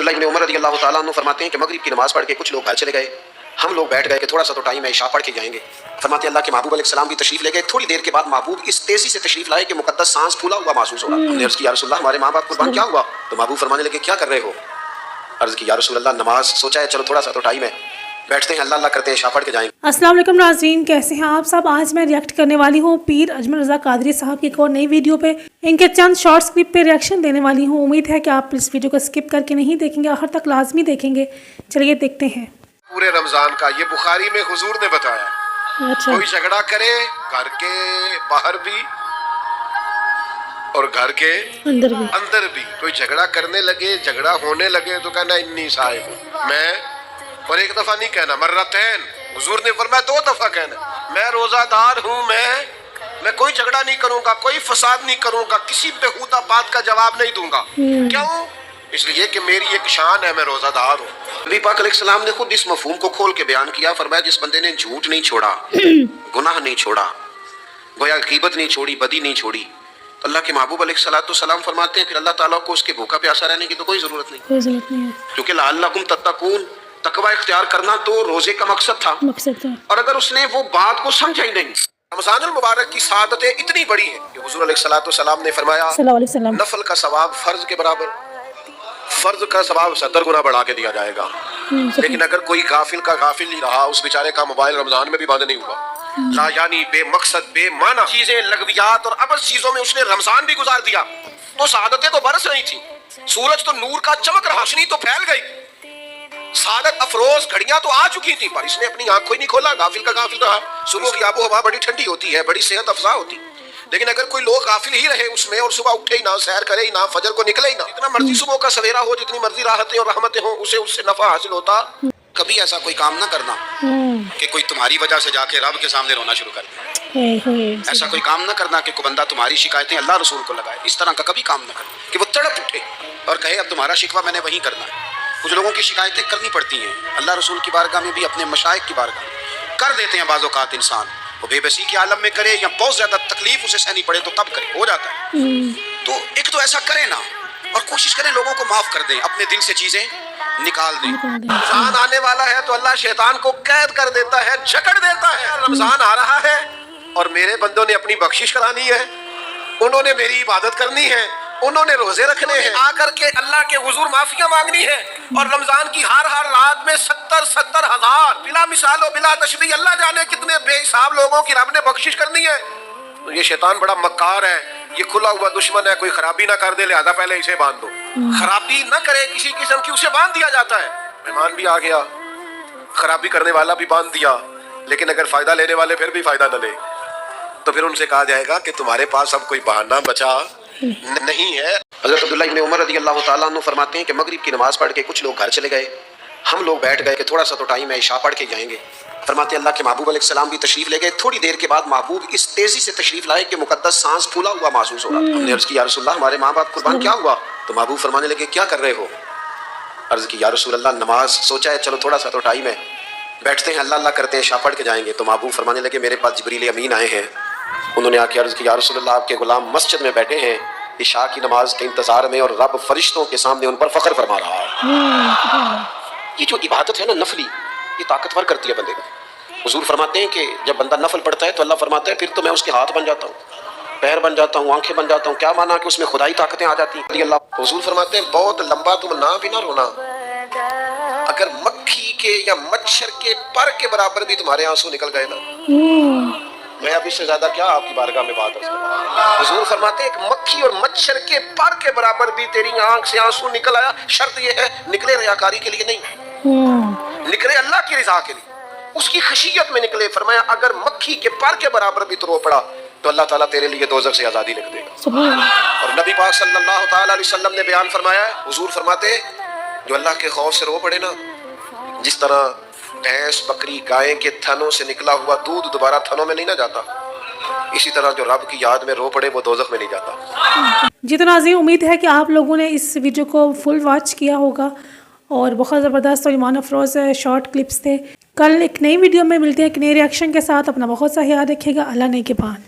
अब्दुल्लाह इब्न उमर रज़ी अल्लाह ताला अन्हु फरमाते हैं कि मगरिब की नमाज़ पढ़ के कुछ लोग घर चले गए, हम लोग बैठ गए कि थोड़ा सा तो टाइम है, इशा पढ़ के जाएंगे। फरमाते अल्लाह के महबूब अलैहिस्सलाम की तशरीफ ले गए। थोड़ी देर के बाद महबूब इस तेजी से तशरीफ लाए कि मुकद्दस सांस फूला हुआ महसूस हो रहा। हमने अर्ज़ की या रसूल अल्लाह हमारे माँ बाप कुर्बान क्या हुआ? तो महबूब फरमाने लगे क्या कर रहे हो? अर्ज़ की या रसूल अल्लाह नमाज, सोचा है चलो थोड़ा सा तो टाइम है, बैठते हैं अल्लाह अल्लाह करते हैं, इशा पढ़ के जाएंगे। अस्सलाम वालेकुम नाज़रीन, कैसे हैं आप सब? आज मैं रिएक्ट करने वाली हूँ पीर अजमल रज़ा कादरी साहब की एक और नई वीडियो पे। इनके चंद शॉर्ट्स क्लिप पे रिएक्शन देने वाली हूँ। उम्मीद है कि आप इस वीडियो को स्किप करके नहीं देखेंगे, आखिर तक लाजमी देखेंगे। चलिए देखते हैं। पूरे रमजान का ये बुखारी में हुजूर ने बताया, अच्छा। कोई झगड़ा करे घर के बाहर भी और घर के अंदर भी, कोई झगड़ा करने लगे, झगड़ा होने लगे तो कहना इन्नी साहिब मैं, और एक दफा नहीं कहना, मर्रतैन, हुजूर ने फरमाया 2 दफा कहना, मैं रोजादार हूँ, मैं कोई झगड़ा नहीं करूंगा, कोई फसाद नहीं करूंगा, किसी बेहुदा बात का जवाब नहीं दूंगा। क्यों? इसलिए कि मेरी एक शान है, मैं रोजादार हूँ। नबी पाक अलैहिस्सलाम ने खुद इस मफहूम को खोल के बयान किया। फरमाया जिस बंदे ने झूठ नहीं छोड़ा, गुनाह नहीं छोड़ा, गोया गीबत नहीं छोड़ी, बदी नहीं छोड़ी, तो अल्लाह के महबूब अलैहिस्सलाम फरमाते हैं फिर अल्लाह ताला को उसके भूखा प्यासा रहने की तो कोई जरूरत नहीं है, क्योंकि लअल्लकुम तत्तकून, तकवा इख्तियार करना तो रोजे का मकसद था। और अगर उसने वो बात को समझा ही नहीं। रमजानुल मुबारक की सादतें इतनी बड़ी हैं कि हुजूर अलैहिस्सलाम ने फरमाया नफल का सवाब फर्ज के बराबर, फर्ज का सवाब 70 गुना बढ़ा के दिया जाएगा। लेकिन अगर कोई गाफिल का गाफिल नहीं रहा, उस बेचारे का मोबाइल रमजान में भी बंद नहीं हुआ, ला यानी बेमकसद बेमाना चीजें, लगवियात और अबस चीजों में उसने रमजान भी गुजार दिया, तो सादतें तो बरस रही थी, सूरज तो नूर का चमक रहा, रोशनी तो फैल गई, सादत अफरोज घड़ियां तो आ चुकी थी, पर इसने अपनी आंख को ही नहीं खोला, गाफिल का गाफिल रहा। सुबह की आबो हवा बड़ी ठंडी होती है, बड़ी सेहत अफजा होती, लेकिन अगर कोई लोग गाफिल ही रहे उसमें और सुबह उठे ही ना, सैर करे ही ना, फजर को निकले ही ना, जितना मर्जी सुबह का सवेरा हो, जितनी मर्जी राहतें और रहमतें हो, उसे उससे नफा हासिल होता। कभी ऐसा कोई काम ना करना कि कोई तुम्हारी वजह से जाके रब के सामने रोना शुरू कर दे। ऐसा कोई काम ना करना कि कोई बंदा तुम्हारी शिकायतें अल्लाह रसूल को लगाए। इस तरह का कभी काम ना करना कि वो तड़प उठे और कहे अब तुम्हारा शिकवा मैंने वही करना है। कुछ लोगों की शिकायतें करनी पड़ती हैं, अल्लाह रसूल की बारगाह में भी, अपने मशाइख की बारगाह में कर देते हैं। बाज़ औक़ात इंसान वो बेबसी के आलम में करे या बहुत ज्यादा तकलीफ उसे सहनी पड़े तो तब करे, हो जाता है। तो एक तो ऐसा करे ना, और कोशिश करें लोगों को माफ कर दें, अपने दिल से चीजें निकाल दें। रमजान आने वाला है तो अल्लाह शैतान को कैद कर देता है, जकड़ देता है। रमजान आ रहा है और मेरे बंदों ने अपनी बख्शिश करानी है, उन्होंने मेरी इबादत करनी है, उन्होंने रोजे रखने हैं, आकर के अल्लाह के हुजूर माफिया मांगनी है, और रमजान की हर रात में 70 हजार बिला मिसालो बिला तशबीह, अल्लाह जाने कितने बेहिसाब लोगों की रब ने बख्शिश करनी है। तो ये शैतान बड़ा मक्कार है, ये खुला हुआ दुश्मन है, कोई खराबी ना कर दे, लिहाजा पहले इसे बांध दो। खराबी ना करे किसी किस्म की, उसे बांध दिया जाता है। मेहमान भी आ गया, खराबी करने वाला भी बांध दिया, लेकिन अगर फायदा लेने वाले फिर भी फायदा न ले, तो फिर उनसे कहा जाएगा कि तुम्हारे पास अब कोई बहाना बचा नहीं है। हज़रत अब्दुल्लाह इब्न उमर रज़ी अल्लाह ताला अन्हु फरमाते हैं कि मगरिब की नमाज़ पढ़ के कुछ लोग घर चले गए, हम लोग बैठ गए कि थोड़ा सा तो टाइम है, इशा पढ़ के जाएंगे। फरमाते अल्लाह के महबूब अलैहिस्सलाम भी तशरीफ ले गए। थोड़ी देर के बाद महबूब इस तेजी से तशरीफ लाए कि मुकद्दस सांस फूला हुआ महसूस हो रहा। हमने अर्ज़ की या रसूल अल्लाह हमारे माँ बाप कुर्बान क्या हुआ? तो महबूब फरमाने लगे क्या कर रहे हो? अर्ज़ की या रसूल अल्लाह नमाज, सोचा है चलो थोड़ा सा तो टाइम है, बैठते हैं अल्लाह अल्लाह करते हैं, इशा पढ़ के जाएंगे। तो महबूब फरमाने लगे मेरे पास जिब्रील अमीन आए हैं, उन्होंने आके अर्ज़ की या रसूल अल्लाह आपके गुलाम मस्जिद में बैठे हैं इशा की नमाज के इंतजार में, और रब फरिश्तों के सामने उन पर फख्र फरमा रहा है। ये जो इबादत है ना नफली, ये ताकतवर करती है बंदे को। हुजूर फरमाते हैं कि जब बंदा नफल पढ़ता है तो अल्लाह फरमाता है फिर तो मैं उसके हाथ बन जाता हूँ, पैर बन जाता हूँ, आंखें बन जाता हूँ। क्या माना कि उसमें खुदाई ताकतें आ जाती हैं। अल्लाह हुजूर फरमाते हैं बहुत लंबा तुम ना भी ना रोना, अगर मक्खी के या मच्छर के पर के बराबर भी तुम्हारे आंसू निकल गए ना, मैं अब इससे ज्यादा क्या आपकी बारगाह में बात है। हुजूर फरमाते हैं एक मक्खी और मच्छर के पर के बराबर भी तेरी आंख से आंसू निकल आया, शर्त ये है निकले रियाकारी के लिए नहीं, निकले अल्लाह की रिजा के लिए, उसकी खशियत में निकले। फरमाया अगर मक्खी के पर के बराबर भी तो रो पड़ा तो अल्लाह ताला तेरे लिए दोज़ख से आजादी लिख देगा। और नबी पाक सल्लल्लाहु ताला अलैहि वसल्लम ने बयान फरमाया है, हुजूर फरमाते हैं जो अल्लाह के खौफ से रो पड़े ना, जिस तरह भैंस बकरी गाय के थनों से निकला हुआ दूध दोबारा थनों में नहीं ना जाता, इसी तरह जो रब की याद में रो पड़े वो दोज़ख में नहीं जाता। जी तो नाज़रीन, उम्मीद है कि आप लोगों ने इस वीडियो को फुल वॉच किया होगा और बहुत ज़बरदस्त और ईमान अफरोज़ शॉर्ट क्लिप्स थे। कल एक नई वीडियो में मिलते हैं एक नए रिएक्शन के साथ। अपना बहुत सा ख्याल रखिएगा। अल्लाह ने के पान।